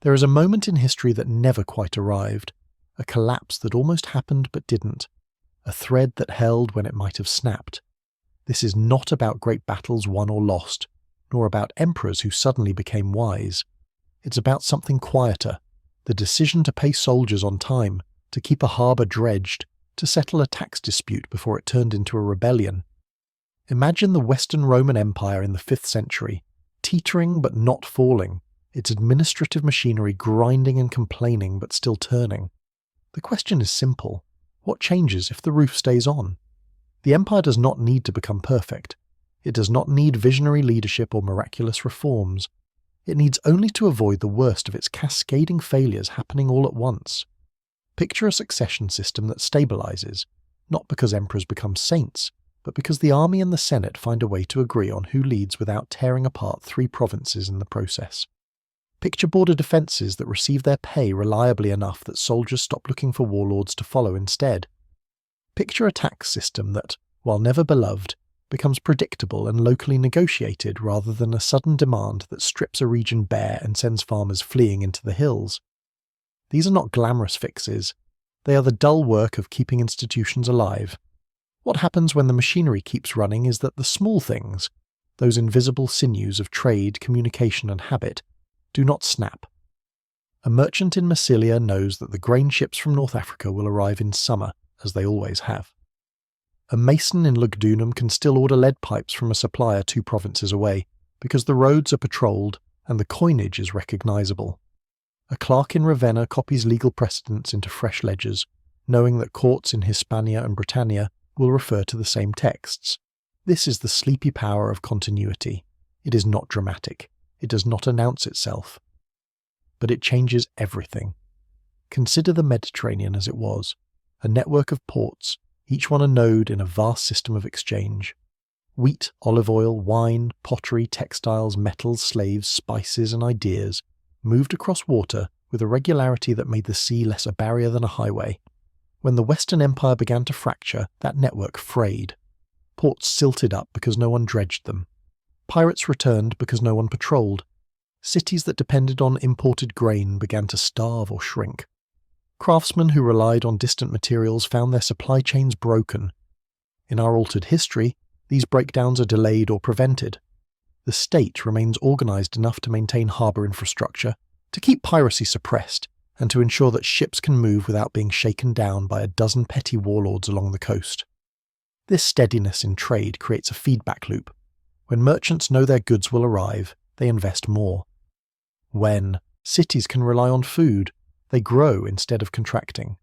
There is a moment in history that never quite arrived, a collapse that almost happened but didn't, a thread that held when it might have snapped. This is not about great battles won or lost, nor about emperors who suddenly became wise. It's about something quieter, the decision to pay soldiers on time, to keep a harbour dredged, to settle a tax dispute before it turned into a rebellion. Imagine the Western Roman Empire in the 5th century, teetering but not falling, its administrative machinery grinding and complaining but still turning. The question is simple. What changes if the roof stays on? The empire does not need to become perfect. It does not need visionary leadership or miraculous reforms. It needs only to avoid the worst of its cascading failures happening all at once. Picture a succession system that stabilizes, not because emperors become saints, but because the army and the Senate find a way to agree on who leads without tearing apart 3 provinces in the process. Picture border defences that receive their pay reliably enough that soldiers stop looking for warlords to follow instead. Picture a tax system that, while never beloved, becomes predictable and locally negotiated rather than a sudden demand that strips a region bare and sends farmers fleeing into the hills. These are not glamorous fixes. They are the dull work of keeping institutions alive. What happens when the machinery keeps running is that the small things, those invisible sinews of trade, communication and habit, do not snap. A merchant in Massilia knows that the grain ships from North Africa will arrive in summer, as they always have. A mason in Lugdunum can still order lead pipes from a supplier 2 provinces away, because the roads are patrolled and the coinage is recognisable. A clerk in Ravenna copies legal precedents into fresh ledgers, knowing that courts in Hispania and Britannia will refer to the same texts. This is the sleepy power of continuity. It is not dramatic. It does not announce itself. But it changes everything. Consider the Mediterranean as it was, a network of ports, each one a node in a vast system of exchange. Wheat, olive oil, wine, pottery, textiles, metals, slaves, spices and ideas moved across water with a regularity that made the sea less a barrier than a highway. When the Western Empire began to fracture, that network frayed. Ports silted up because no one dredged them. Pirates returned because no one patrolled. Cities that depended on imported grain began to starve or shrink. Craftsmen who relied on distant materials found their supply chains broken. In our altered history, these breakdowns are delayed or prevented. The state remains organised enough to maintain harbour infrastructure, to keep piracy suppressed, and to ensure that ships can move without being shaken down by a dozen petty warlords along the coast. This steadiness in trade creates a feedback loop. When merchants know their goods will arrive, they invest more. When cities can rely on food, they grow instead of contracting.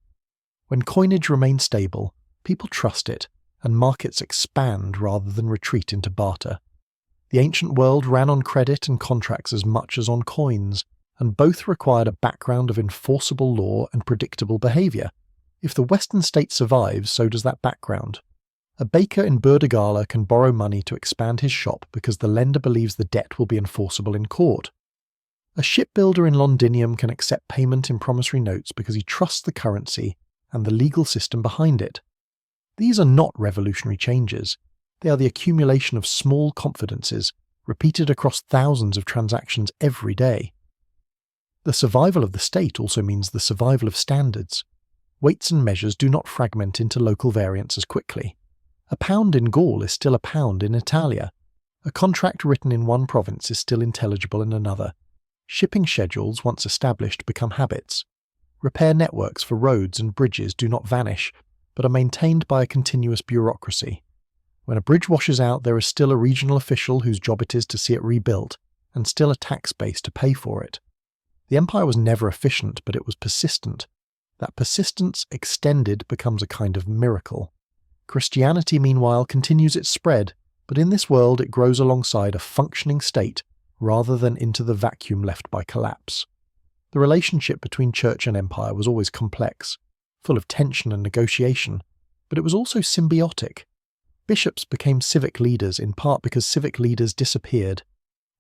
When coinage remains stable, people trust it, and markets expand rather than retreat into barter. The ancient world ran on credit and contracts as much as on coins, and both required a background of enforceable law and predictable behaviour. If the Western state survives, so does that background. A baker in Burdigala can borrow money to expand his shop because the lender believes the debt will be enforceable in court. A shipbuilder in Londinium can accept payment in promissory notes because he trusts the currency and the legal system behind it. These are not revolutionary changes. They are the accumulation of small confidences, repeated across thousands of transactions every day. The survival of the state also means the survival of standards. Weights and measures do not fragment into local variants as quickly. A pound in Gaul is still a pound in Italia. A contract written in one province is still intelligible in another. Shipping schedules, once established, become habits. Repair networks for roads and bridges do not vanish, but are maintained by a continuous bureaucracy. When a bridge washes out, there is still a regional official whose job it is to see it rebuilt, and still a tax base to pay for it. The empire was never efficient, but it was persistent. That persistence, extended, becomes a kind of miracle. Christianity, meanwhile, continues its spread, but in this world it grows alongside a functioning state rather than into the vacuum left by collapse. The relationship between church and empire was always complex, full of tension and negotiation, but it was also symbiotic. Bishops became civic leaders in part because civic leaders disappeared.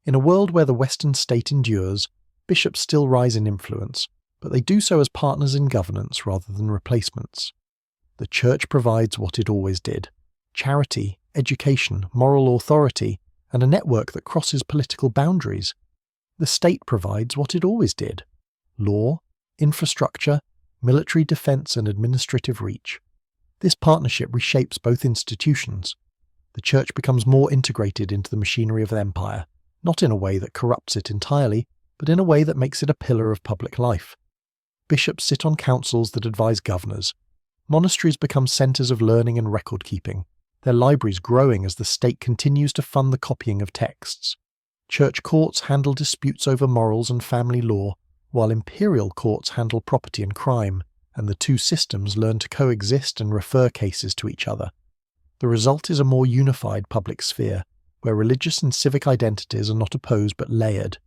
In a world where the Western state endures, bishops still rise in influence, but they do so as partners in governance rather than replacements. The church provides what it always did: charity, education, moral authority, and a network that crosses political boundaries. The state provides what it always did: law, infrastructure, military defense, and administrative reach. This partnership reshapes both institutions. The church becomes more integrated into the machinery of the empire, not in a way that corrupts it entirely, but in a way that makes it a pillar of public life. Bishops sit on councils that advise governors. Monasteries become centres of learning and record-keeping, their libraries growing as the state continues to fund the copying of texts. Church courts handle disputes over morals and family law, while imperial courts handle property and crime, and the two systems learn to coexist and refer cases to each other. The result is a more unified public sphere, where religious and civic identities are not opposed but layered.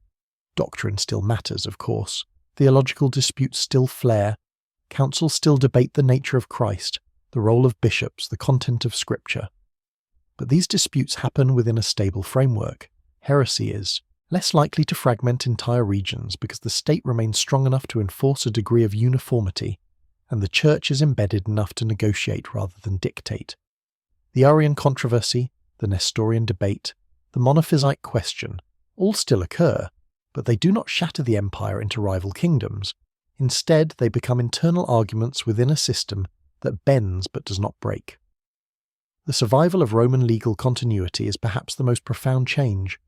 Doctrine still matters, of course. Theological disputes still flare. Councils still debate the nature of Christ, the role of bishops, the content of Scripture. But these disputes happen within a stable framework. Heresy is less likely to fragment entire regions because the state remains strong enough to enforce a degree of uniformity, and the church is embedded enough to negotiate rather than dictate. The Arian controversy, the Nestorian debate, the Monophysite question all still occur, but they do not shatter the empire into rival kingdoms. Instead, they become internal arguments within a system that bends but does not break. The survival of Roman legal continuity is perhaps the most profound change.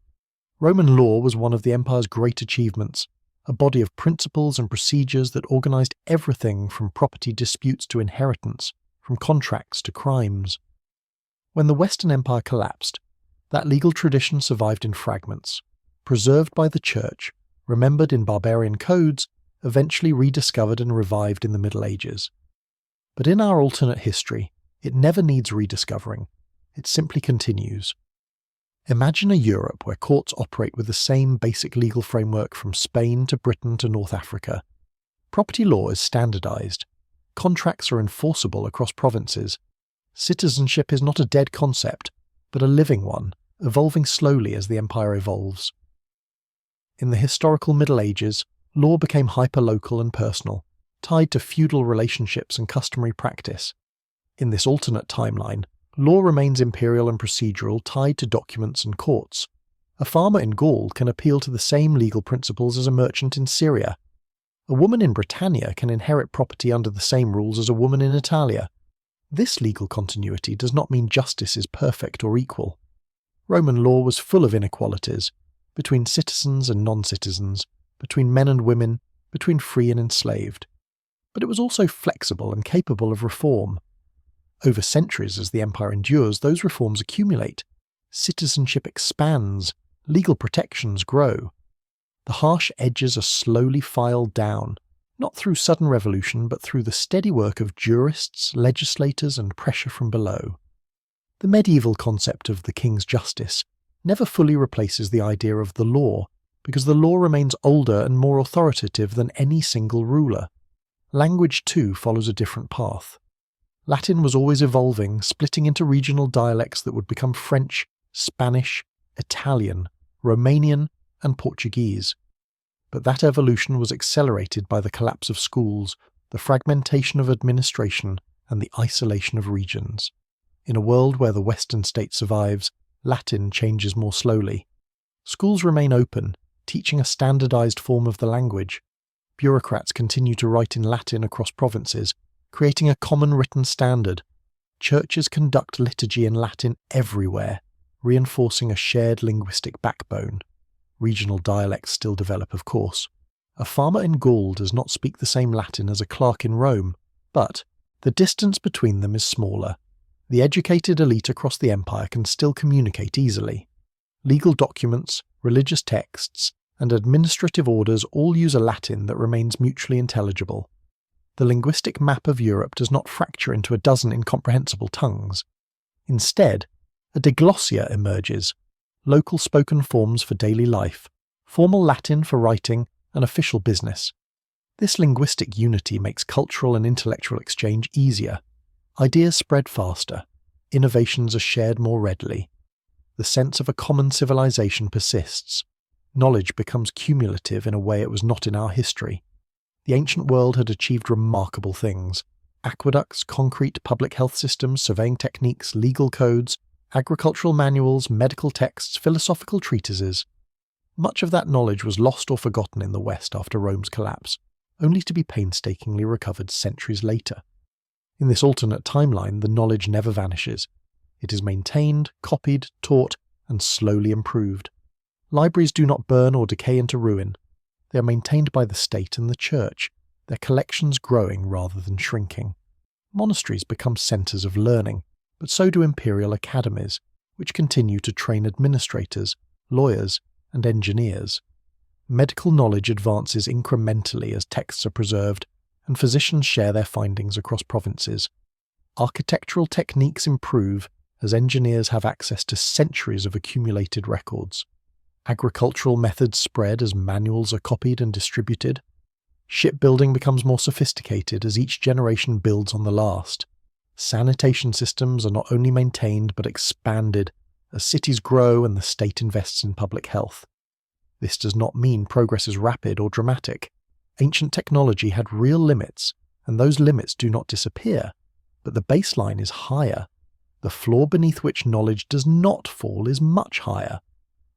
Roman law was one of the empire's great achievements, a body of principles and procedures that organized everything from property disputes to inheritance, from contracts to crimes. When the Western Empire collapsed, that legal tradition survived in fragments, preserved by the Church, remembered in barbarian codes, eventually rediscovered and revived in the Middle Ages. But in our alternate history, it never needs rediscovering. It simply continues. Imagine a Europe where courts operate with the same basic legal framework from Spain to Britain to North Africa. Property law is standardized. Contracts are enforceable across provinces. Citizenship is not a dead concept, but a living one, evolving slowly as the empire evolves. In the historical Middle Ages, law became hyperlocal and personal, tied to feudal relationships and customary practice. In this alternate timeline, law remains imperial and procedural, tied to documents and courts. A farmer in Gaul can appeal to the same legal principles as a merchant in Syria. A woman in Britannia can inherit property under the same rules as a woman in Italia. This legal continuity does not mean justice is perfect or equal. Roman law was full of inequalities, between citizens and non-citizens, between men and women, between free and enslaved. But it was also flexible and capable of reform. Over centuries, as the empire endures, those reforms accumulate. Citizenship expands, legal protections grow. The harsh edges are slowly filed down, not through sudden revolution, but through the steady work of jurists, legislators, and pressure from below. The medieval concept of the king's justice never fully replaces the idea of the law, because the law remains older and more authoritative than any single ruler. Language, too, follows a different path. Latin was always evolving, splitting into regional dialects that would become French, Spanish, Italian, Romanian, and Portuguese. But that evolution was accelerated by the collapse of schools, the fragmentation of administration, and the isolation of regions. In a world where the Western state survives, Latin changes more slowly. Schools remain open, teaching a standardized form of the language. Bureaucrats continue to write in Latin across provinces, creating a common written standard. Churches conduct liturgy in Latin everywhere, reinforcing a shared linguistic backbone. Regional dialects still develop, of course. A farmer in Gaul does not speak the same Latin as a clerk in Rome, but the distance between them is smaller. The educated elite across the empire can still communicate easily. Legal documents, religious texts, and administrative orders all use a Latin that remains mutually intelligible. The linguistic map of Europe does not fracture into a dozen incomprehensible tongues. Instead, a diglossia emerges, local spoken forms for daily life, formal Latin for writing, and official business. This linguistic unity makes cultural and intellectual exchange easier. Ideas spread faster. Innovations are shared more readily. The sense of a common civilization persists. Knowledge becomes cumulative in a way it was not in our history. The ancient world had achieved remarkable things. Aqueducts, concrete, public health systems, surveying techniques, legal codes, agricultural manuals, medical texts, philosophical treatises. Much of that knowledge was lost or forgotten in the West after Rome's collapse, only to be painstakingly recovered centuries later. In this alternate timeline, the knowledge never vanishes. It is maintained, copied, taught, and slowly improved. Libraries do not burn or decay into ruin. They are maintained by the state and the church, their collections growing rather than shrinking. Monasteries become centres of learning, but so do imperial academies, which continue to train administrators, lawyers, and engineers. Medical knowledge advances incrementally as texts are preserved, and physicians share their findings across provinces. Architectural techniques improve as engineers have access to centuries of accumulated records. Agricultural methods spread as manuals are copied and distributed. Shipbuilding becomes more sophisticated as each generation builds on the last. Sanitation systems are not only maintained but expanded as cities grow and the state invests in public health. This does not mean progress is rapid or dramatic. Ancient technology had real limits, and those limits do not disappear, but the baseline is higher. The floor beneath which knowledge does not fall is much higher.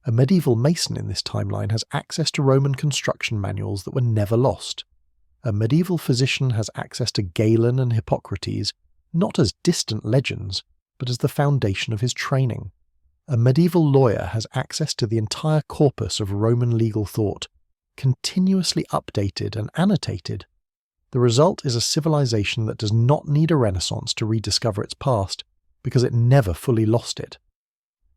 A medieval mason in this timeline has access to Roman construction manuals that were never lost. A medieval physician has access to Galen and Hippocrates, not as distant legends, but as the foundation of his training. A medieval lawyer has access to the entire corpus of Roman legal thought, continuously updated and annotated. The result is a civilization that does not need a renaissance to rediscover its past, because it never fully lost it.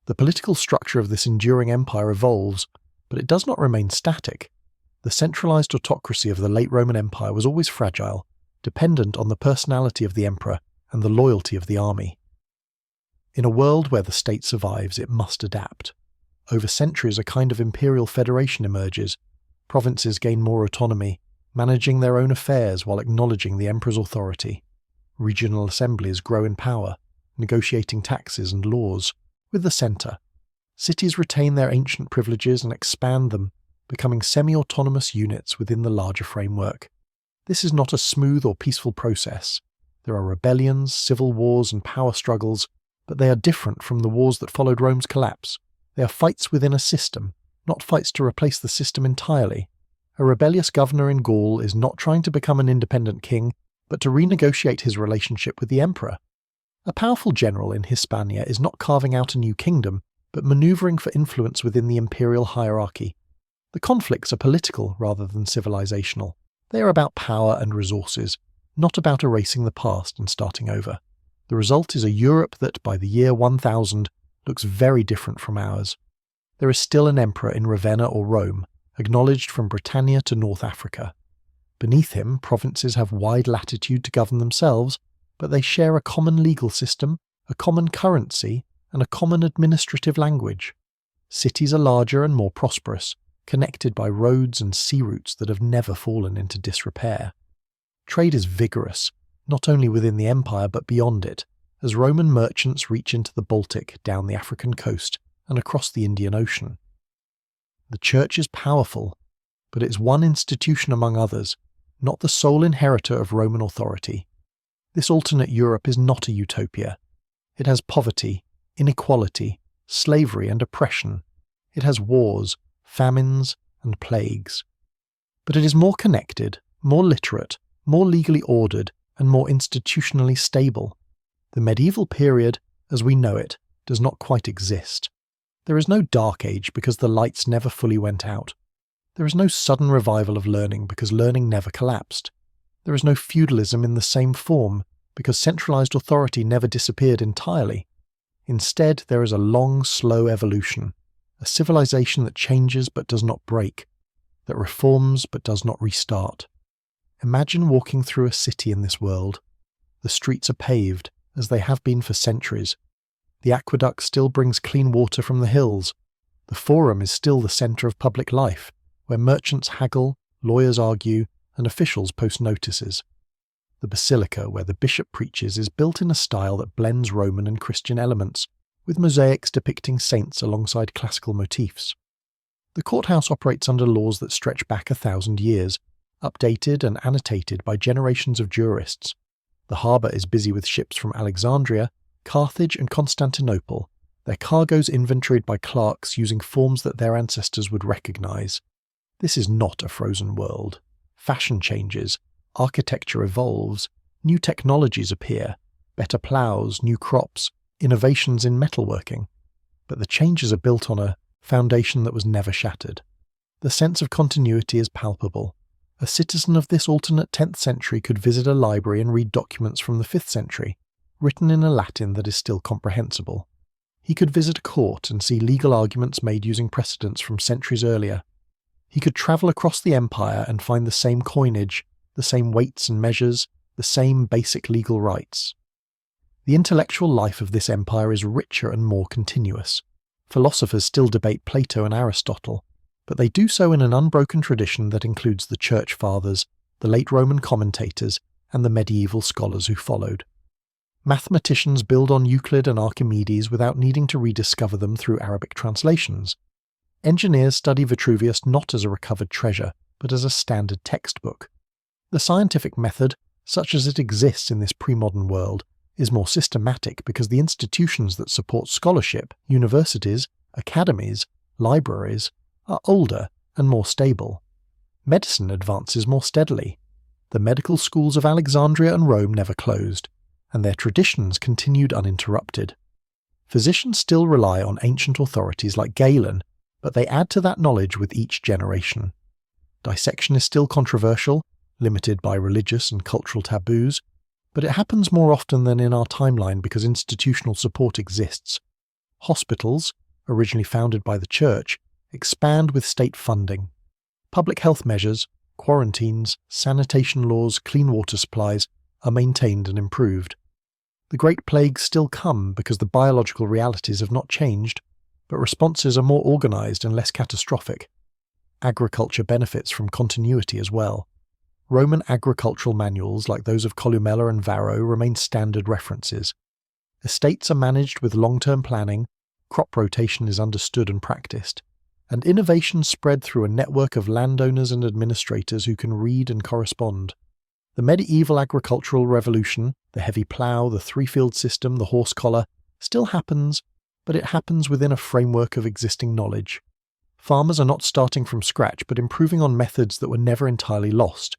The political structure of this enduring empire evolves, but it does not remain static. The centralized autocracy of the late Roman Empire was always fragile, dependent on the personality of the emperor and the loyalty of the army. In a world where the state survives, it must adapt. Over centuries, a kind of imperial federation emerges. Provinces gain more autonomy, managing their own affairs while acknowledging the emperor's authority. Regional assemblies grow in power, negotiating taxes and laws with the centre. Cities retain their ancient privileges and expand them, becoming semi-autonomous units within the larger framework. This is not a smooth or peaceful process. There are rebellions, civil wars, and power struggles, but they are different from the wars that followed Rome's collapse. They are fights within a system, not fights to replace the system entirely. A rebellious governor in Gaul is not trying to become an independent king, but to renegotiate his relationship with the emperor. A powerful general in Hispania is not carving out a new kingdom, but maneuvering for influence within the imperial hierarchy. The conflicts are political rather than civilizational. They are about power and resources, not about erasing the past and starting over. The result is a Europe that, by the year 1000, looks very different from ours. There is still an emperor in Ravenna or Rome, acknowledged from Britannia to North Africa. Beneath him, provinces have wide latitude to govern themselves, but they share a common legal system, a common currency, and a common administrative language. Cities are larger and more prosperous, connected by roads and sea routes that have never fallen into disrepair. Trade is vigorous, not only within the empire but beyond it, as Roman merchants reach into the Baltic, down the African coast, and across the Indian Ocean. The church is powerful, but it is one institution among others, not the sole inheritor of Roman authority. This alternate Europe is not a utopia. It has poverty, inequality, slavery and oppression. It has wars, famines, and plagues. But it is more connected, more literate, more legally ordered, and more institutionally stable. The medieval period, as we know it, does not quite exist. There is no dark age because the lights never fully went out. There is no sudden revival of learning because learning never collapsed. There is no feudalism in the same form because centralized authority never disappeared entirely. Instead, there is a long, slow evolution, a civilization that changes but does not break, that reforms but does not restart. Imagine walking through a city in this world. The streets are paved, as they have been for centuries. The aqueduct still brings clean water from the hills. The forum is still the centre of public life, where merchants haggle, lawyers argue, and officials post notices. The basilica, where the bishop preaches, is built in a style that blends Roman and Christian elements, with mosaics depicting saints alongside classical motifs. The courthouse operates under laws that stretch back 1,000 years, updated and annotated by generations of jurists. The harbour is busy with ships from Alexandria, Carthage and Constantinople, their cargoes inventoried by clerks using forms that their ancestors would recognise. This is not a frozen world. Fashion changes, architecture evolves, new technologies appear, better ploughs, new crops, innovations in metalworking. But the changes are built on a foundation that was never shattered. The sense of continuity is palpable. A citizen of this alternate 10th century could visit a library and read documents from the 5th century, written in a Latin that is still comprehensible. He could visit a court and see legal arguments made using precedents from centuries earlier. He could travel across the empire and find the same coinage, the same weights and measures, the same basic legal rights. The intellectual life of this empire is richer and more continuous. Philosophers still debate Plato and Aristotle, but they do so in an unbroken tradition that includes the Church Fathers, the late Roman commentators, and the medieval scholars who followed. Mathematicians build on Euclid and Archimedes without needing to rediscover them through Arabic translations. Engineers study Vitruvius not as a recovered treasure, but as a standard textbook. The scientific method, such as it exists in this pre-modern world, is more systematic because the institutions that support scholarship, universities, academies, libraries, are older and more stable. Medicine advances more steadily. The medical schools of Alexandria and Rome never closed, and their traditions continued uninterrupted. Physicians still rely on ancient authorities like Galen, but they add to that knowledge with each generation. Dissection is still controversial, limited by religious and cultural taboos, but it happens more often than in our timeline because institutional support exists. Hospitals, originally founded by the Church, expand with state funding. Public health measures, quarantines, sanitation laws, clean water supplies are maintained and improved. The Great Plagues still come because the biological realities have not changed, but responses are more organised and less catastrophic. Agriculture benefits from continuity as well. Roman agricultural manuals like those of Columella and Varro remain standard references. Estates are managed with long-term planning, crop rotation is understood and practiced, and innovation spread through a network of landowners and administrators who can read and correspond. The medieval agricultural revolution, the heavy plough, the three-field system, the horse collar, still happens, but it happens within a framework of existing knowledge. Farmers are not starting from scratch but improving on methods that were never entirely lost.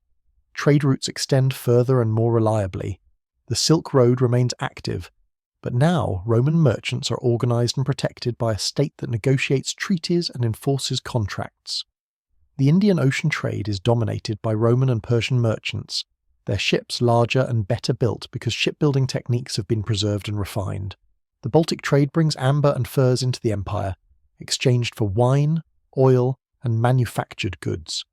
Trade routes extend further and more reliably. The Silk Road remains active, but now Roman merchants are organised and protected by a state that negotiates treaties and enforces contracts. The Indian Ocean trade is dominated by Roman and Persian merchants, their ships larger and better built because shipbuilding techniques have been preserved and refined. The Baltic trade brings amber and furs into the empire, exchanged for wine, oil, and manufactured goods.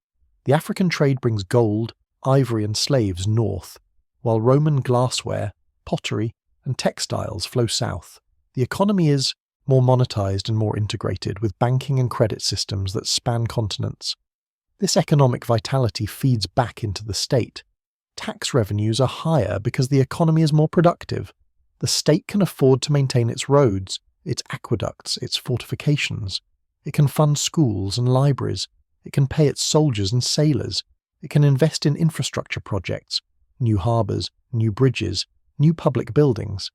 The African trade brings gold, ivory and slaves north, while Roman glassware, pottery, and textiles flow south. The economy is more monetized and more integrated, with banking and credit systems that span continents. This economic vitality feeds back into the state. Tax revenues are higher because the economy is more productive. The state can afford to maintain its roads, its aqueducts, its fortifications. It can fund schools and libraries. It can pay its soldiers and sailors. It can invest in infrastructure projects, new harbours, new bridges, new public buildings.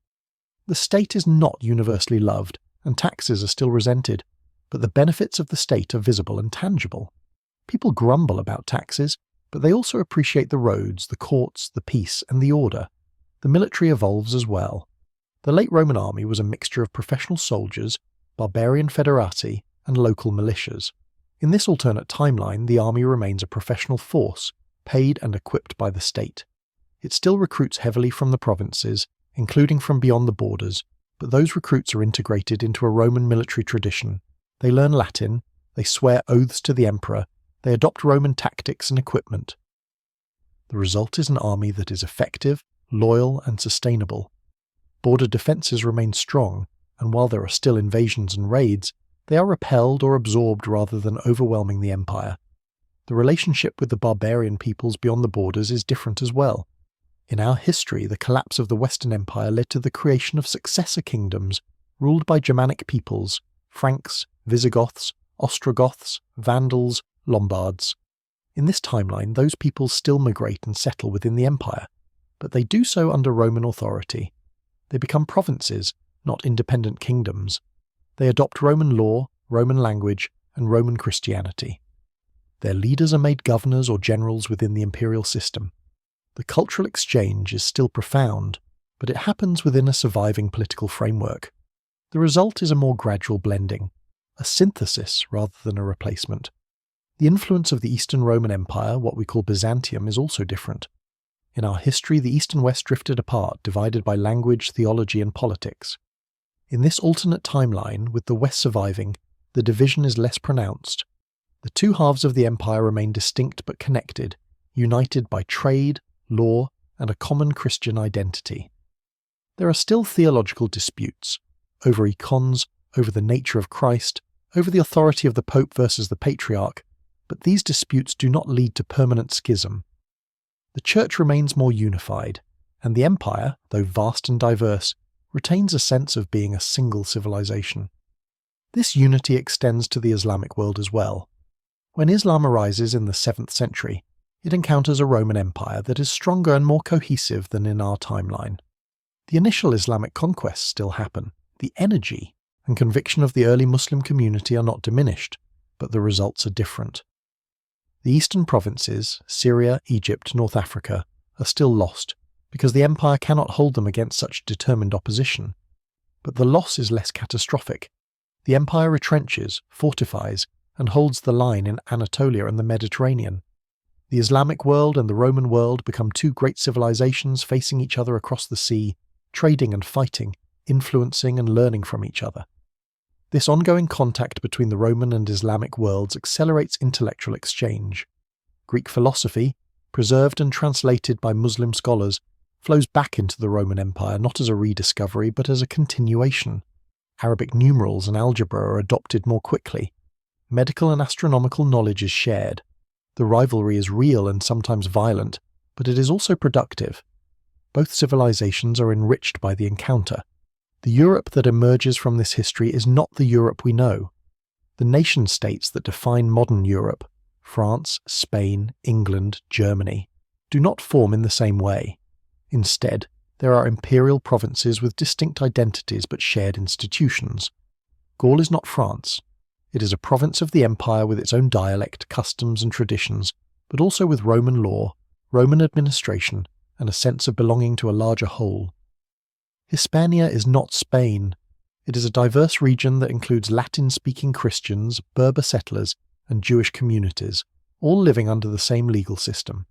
The state is not universally loved, and taxes are still resented, but the benefits of the state are visible and tangible. People grumble about taxes, but they also appreciate the roads, the courts, the peace, and the order. The military evolves as well. The late Roman army was a mixture of professional soldiers, barbarian federati, and local militias. In this alternate timeline, the army remains a professional force, paid and equipped by the state. It still recruits heavily from the provinces, including from beyond the borders, but those recruits are integrated into a Roman military tradition. They learn Latin, they swear oaths to the emperor, they adopt Roman tactics and equipment. The result is an army that is effective, loyal, and sustainable. Border defences remain strong, and while there are still invasions and raids, they are repelled or absorbed rather than overwhelming the empire. The relationship with the barbarian peoples beyond the borders is different as well. In our history, the collapse of the Western Empire led to the creation of successor kingdoms ruled by Germanic peoples, Franks, Visigoths, Ostrogoths, Vandals, Lombards. In this timeline, those peoples still migrate and settle within the empire, but they do so under Roman authority. They become provinces, not independent kingdoms. They adopt Roman law, Roman language, and Roman Christianity. Their leaders are made governors or generals within the imperial system. The cultural exchange is still profound, but it happens within a surviving political framework. The result is a more gradual blending, a synthesis rather than a replacement. The influence of the Eastern Roman Empire, what we call Byzantium, is also different. In our history, the East and West drifted apart, divided by language, theology, and politics. In this alternate timeline, with the West surviving, the division is less pronounced. The two halves of the empire remain distinct but connected, united by trade, law, and a common Christian identity. There are still theological disputes, over icons, over the nature of Christ, over the authority of the Pope versus the Patriarch, but these disputes do not lead to permanent schism. The Church remains more unified, and the empire, though vast and diverse, retains a sense of being a single civilization. This unity extends to the Islamic world as well. When Islam arises in the 7th century, it encounters a Roman Empire that is stronger and more cohesive than in our timeline. The initial Islamic conquests still happen. The energy and conviction of the early Muslim community are not diminished, but the results are different. The eastern provinces, Syria, Egypt, North Africa, are still lost, because the empire cannot hold them against such determined opposition. But the loss is less catastrophic. The empire retrenches, fortifies, and holds the line in Anatolia and the Mediterranean. The Islamic world and the Roman world become two great civilizations facing each other across the sea, trading and fighting, influencing and learning from each other. This ongoing contact between the Roman and Islamic worlds accelerates intellectual exchange. Greek philosophy, preserved and translated by Muslim scholars, flows back into the Roman Empire not as a rediscovery but as a continuation. Arabic numerals and algebra are adopted more quickly. Medical and astronomical knowledge is shared. The rivalry is real and sometimes violent, but it is also productive. Both civilizations are enriched by the encounter. The Europe that emerges from this history is not the Europe we know. The nation-states that define modern Europe, France, Spain, England, Germany, do not form in the same way. Instead, there are imperial provinces with distinct identities but shared institutions. Gaul is not France. It is a province of the empire with its own dialect, customs and traditions, but also with Roman law, Roman administration, and a sense of belonging to a larger whole. Hispania is not Spain. It is a diverse region that includes Latin-speaking Christians, Berber settlers, and Jewish communities, all living under the same legal system.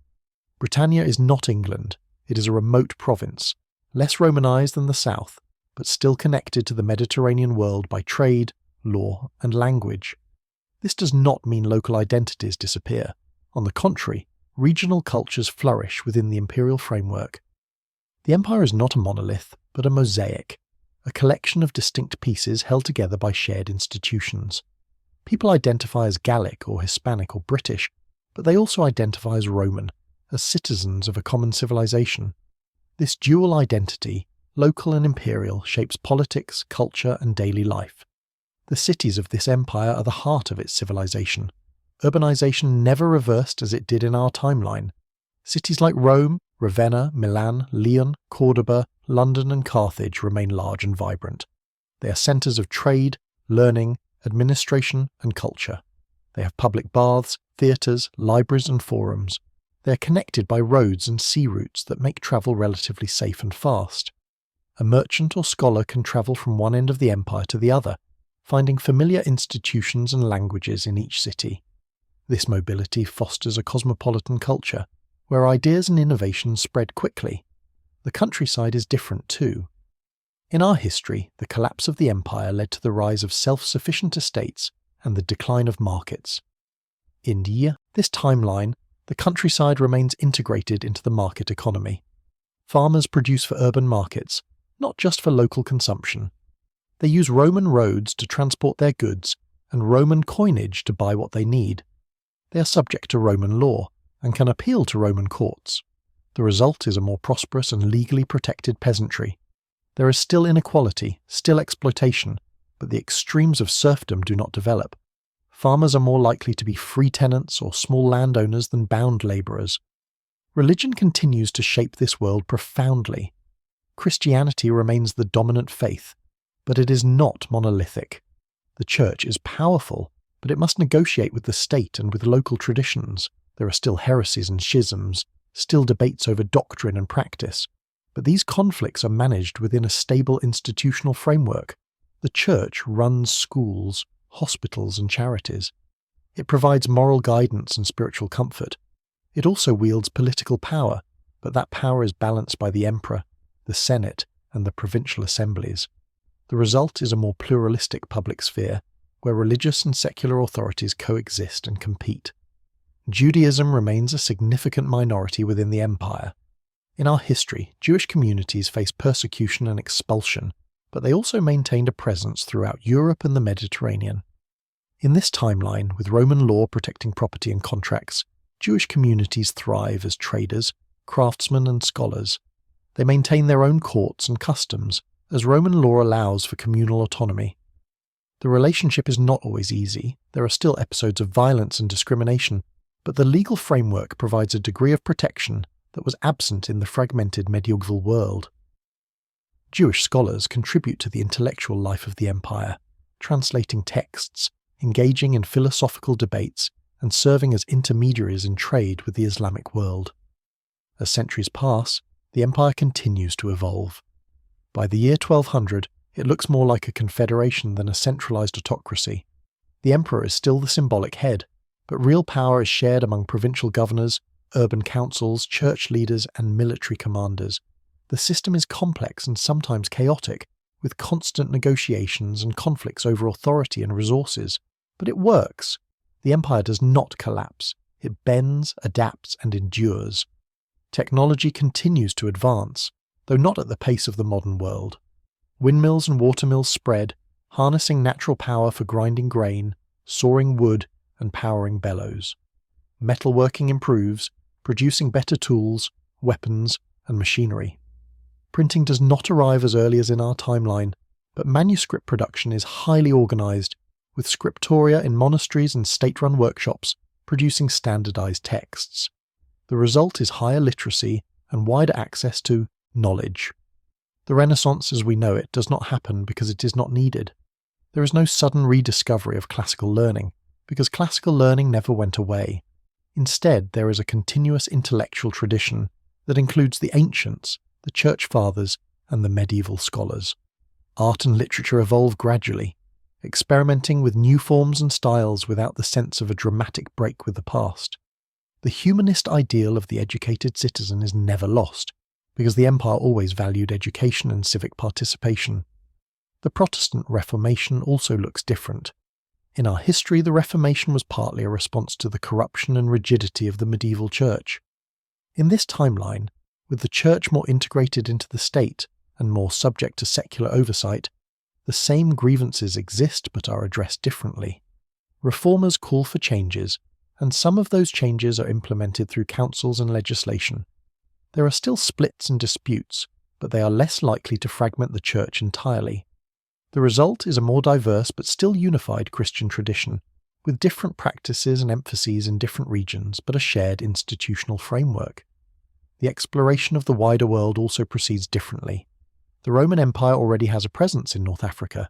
Britannia is not England. It is a remote province, less Romanized than the south, but still connected to the Mediterranean world by trade, law, and language. This does not mean local identities disappear. On the contrary, regional cultures flourish within the imperial framework. The empire is not a monolith, but a mosaic, a collection of distinct pieces held together by shared institutions. People identify as Gallic or Hispanic or British, but they also identify as Roman, as citizens of a common civilization. This dual identity, local and imperial, shapes politics, culture, and daily life. The cities of this empire are the heart of its civilization. Urbanization never reversed as it did in our timeline. Cities like Rome, Ravenna, Milan, Lyon, Cordoba, London and Carthage remain large and vibrant. They are centres of trade, learning, administration and culture. They have public baths, theatres, libraries and forums. They are connected by roads and sea routes that make travel relatively safe and fast. A merchant or scholar can travel from one end of the empire to the other, finding familiar institutions and languages in each city. This mobility fosters a cosmopolitan culture, where ideas and innovations spread quickly. The countryside is different too. In our history, the collapse of the empire led to the rise of self-sufficient estates and the decline of markets. In this timeline, the countryside remains integrated into the market economy. Farmers produce for urban markets, not just for local consumption. They use Roman roads to transport their goods and Roman coinage to buy what they need. They are subject to Roman law and can appeal to Roman courts. The result is a more prosperous and legally protected peasantry. There is still inequality, still exploitation, but the extremes of serfdom do not develop. Farmers are more likely to be free tenants or small landowners than bound labourers. Religion continues to shape this world profoundly. Christianity remains the dominant faith, but it is not monolithic. The Church is powerful, but it must negotiate with the state and with local traditions. There are still heresies and schisms, still debates over doctrine and practice, but these conflicts are managed within a stable institutional framework. The Church runs schools, hospitals, and charities. It provides moral guidance and spiritual comfort. It also wields political power, but that power is balanced by the emperor, the Senate, and the provincial assemblies. The result is a more pluralistic public sphere, where religious and secular authorities coexist and compete. Judaism remains a significant minority within the empire. In our history, Jewish communities faced persecution and expulsion, but they also maintained a presence throughout Europe and the Mediterranean. In this timeline, with Roman law protecting property and contracts, Jewish communities thrive as traders, craftsmen, and scholars. They maintain their own courts and customs, as Roman law allows for communal autonomy. The relationship is not always easy. There are still episodes of violence and discrimination, but the legal framework provides a degree of protection that was absent in the fragmented medieval world. Jewish scholars contribute to the intellectual life of the empire, translating texts, engaging in philosophical debates, and serving as intermediaries in trade with the Islamic world. As centuries pass, the empire continues to evolve. By the year 1200, it looks more like a confederation than a centralized autocracy. The emperor is still the symbolic head, but real power is shared among provincial governors, urban councils, church leaders, and military commanders. The system is complex and sometimes chaotic, with constant negotiations and conflicts over authority and resources. But it works. The empire does not collapse. It bends, adapts, and endures. Technology continues to advance, though not at the pace of the modern world. Windmills and watermills spread, harnessing natural power for grinding grain, sawing wood, and powering bellows. Metalworking improves, producing better tools, weapons, and machinery. Printing does not arrive as early as in our timeline, but manuscript production is highly organized, with scriptoria in monasteries and state-run workshops producing standardized texts. The result is higher literacy and wider access to knowledge. The Renaissance as we know it does not happen because it is not needed. There is no sudden rediscovery of classical learning, because classical learning never went away. Instead, there is a continuous intellectual tradition that includes the ancients, the church fathers, and the medieval scholars. Art and literature evolve gradually, experimenting with new forms and styles without the sense of a dramatic break with the past. The humanist ideal of the educated citizen is never lost, because the empire always valued education and civic participation. The Protestant Reformation also looks different. In our history, the Reformation was partly a response to the corruption and rigidity of the medieval church. In this timeline, with the church more integrated into the state and more subject to secular oversight, the same grievances exist but are addressed differently. Reformers call for changes, and some of those changes are implemented through councils and legislation. There are still splits and disputes, but they are less likely to fragment the church entirely. The result is a more diverse but still unified Christian tradition, with different practices and emphases in different regions but a shared institutional framework. The exploration of the wider world also proceeds differently. The Roman Empire already has a presence in North Africa,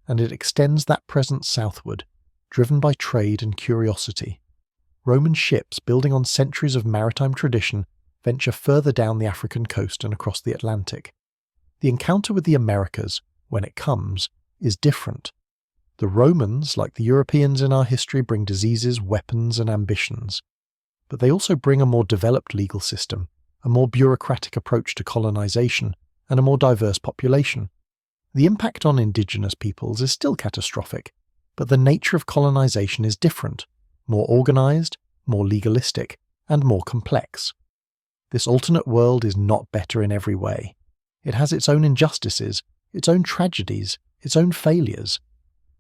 and it extends that presence southward, driven by trade and curiosity. Roman ships, building on centuries of maritime tradition, venture further down the African coast and across the Atlantic. The encounter with the Americas, when it comes, is different. The Romans, like the Europeans in our history, bring diseases, weapons, and ambitions. But they also bring a more developed legal system, a more bureaucratic approach to colonization, and a more diverse population. The impact on indigenous peoples is still catastrophic, but the nature of colonization is different, more organized, more legalistic, and more complex. This alternate world is not better in every way. It has its own injustices, its own tragedies, its own failures.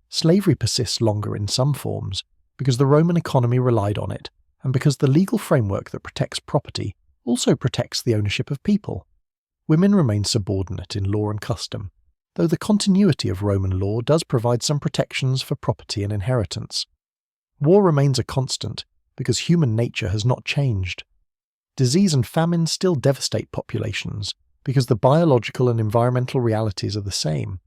Slavery persists longer in some forms, because the Roman economy relied on it, and because the legal framework that protects property also protects the ownership of people. Women remain subordinate in law and custom, though the continuity of Roman law does provide some protections for property and inheritance. War remains a constant, because human nature has not changed. Disease and famine still devastate populations, because the biological and environmental realities are the same.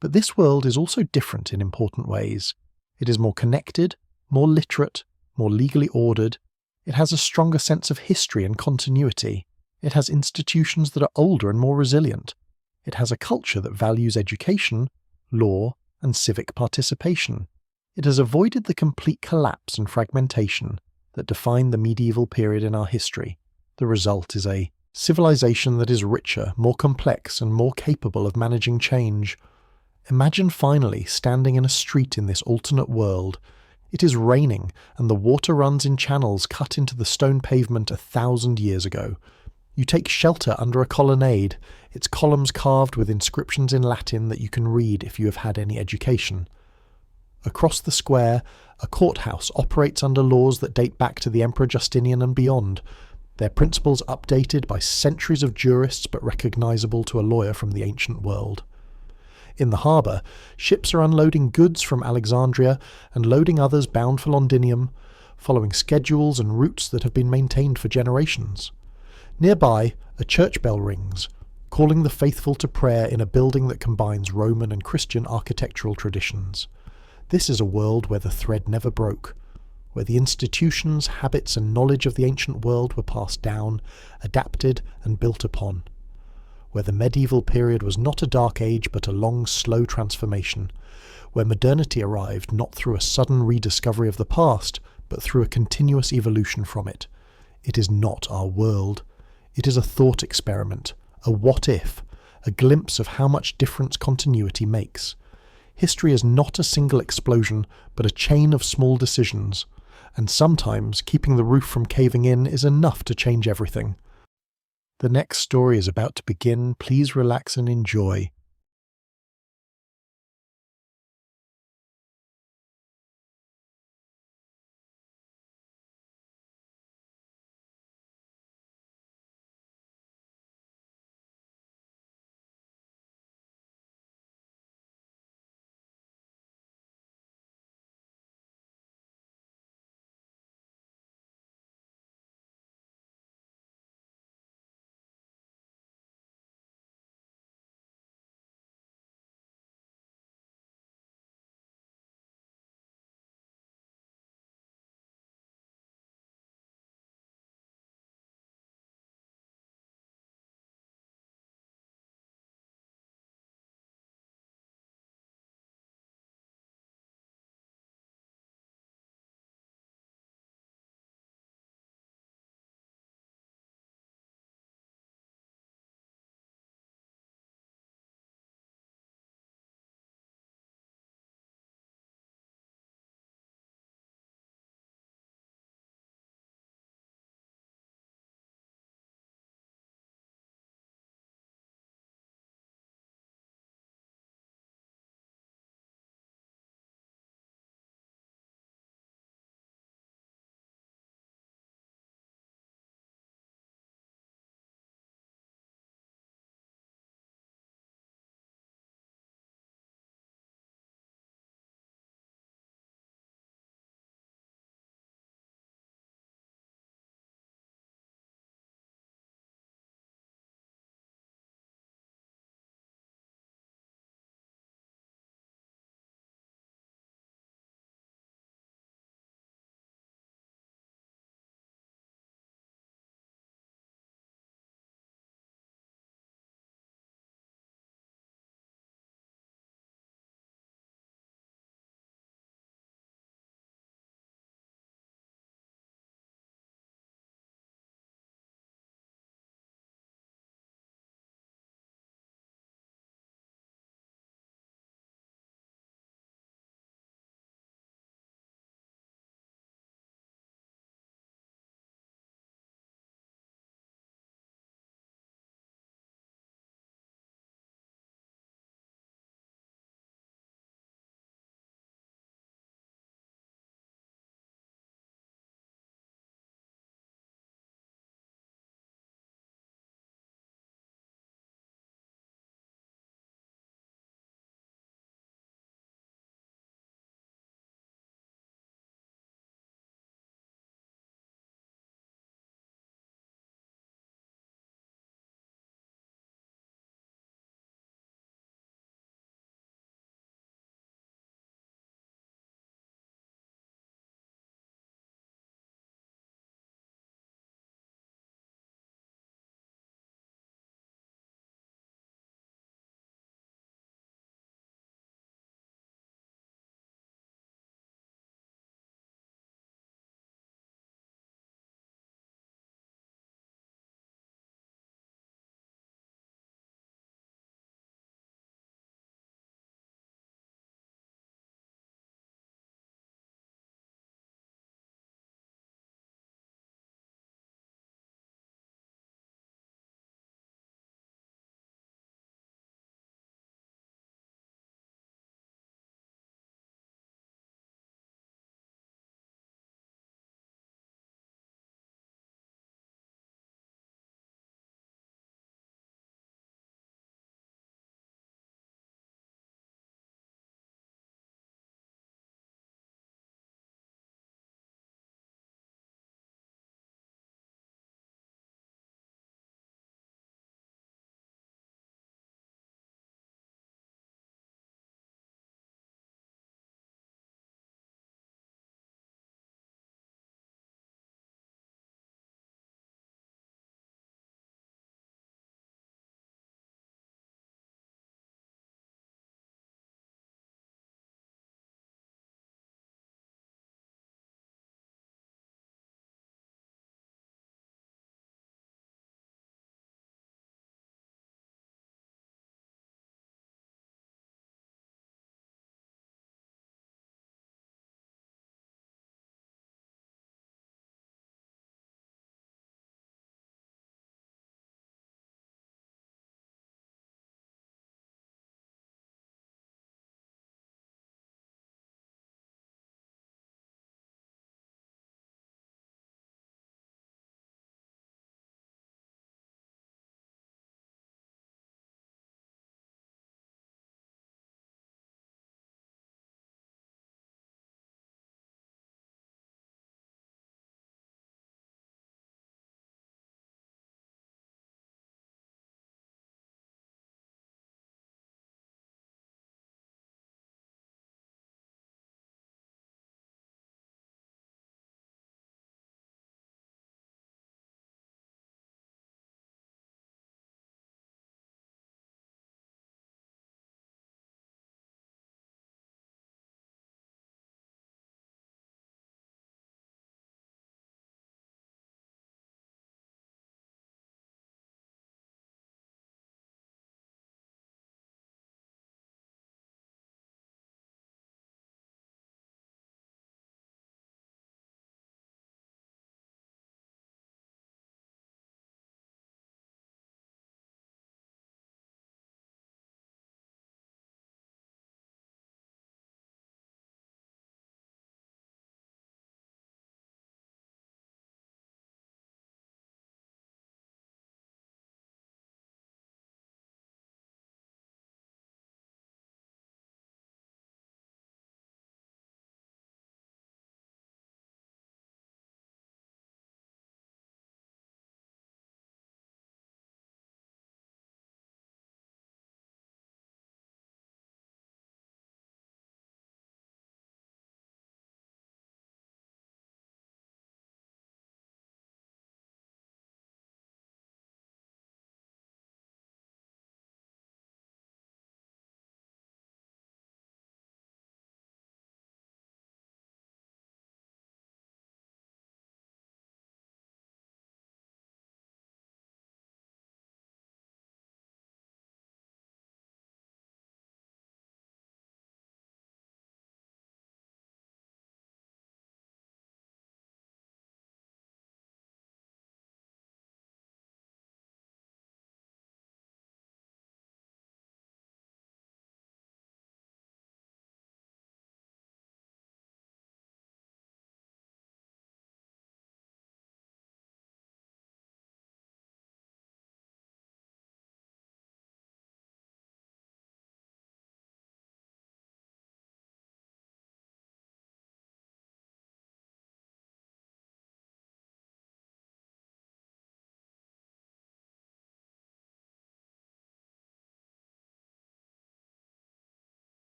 But this world is also different in important ways. It is more connected, more literate, more legally ordered. It has a stronger sense of history and continuity. It has institutions that are older and more resilient. It has a culture that values education, law, and civic participation. It has avoided the complete collapse and fragmentation that defined the medieval period in our history. The result is a civilization that is richer, more complex, and more capable of managing change. Imagine finally standing in a street in this alternate world. It is raining, and the water runs in channels cut into the stone pavement 1,000 years ago. You take shelter under a colonnade, its columns carved with inscriptions in Latin that you can read if you have had any education. Across the square, a courthouse operates under laws that date back to the Emperor Justinian and beyond, their principles updated by centuries of jurists but recognizable to a lawyer from the ancient world. In the harbour, ships are unloading goods from Alexandria and loading others bound for Londinium, following schedules and routes that have been maintained for generations. Nearby, a church bell rings, calling the faithful to prayer in a building that combines Roman and Christian architectural traditions. This is a world where the thread never broke, where the institutions, habits, and knowledge of the ancient world were passed down, adapted, and built upon. Where the medieval period was not a dark age but a long, slow transformation, where modernity arrived not through a sudden rediscovery of the past, but through a continuous evolution from it. It is not our world. It is a thought experiment, a what-if, a glimpse of how much difference continuity makes. History is not a single explosion, but a chain of small decisions, and sometimes keeping the roof from caving in is enough to change everything. The next story is about to begin. Please relax and enjoy.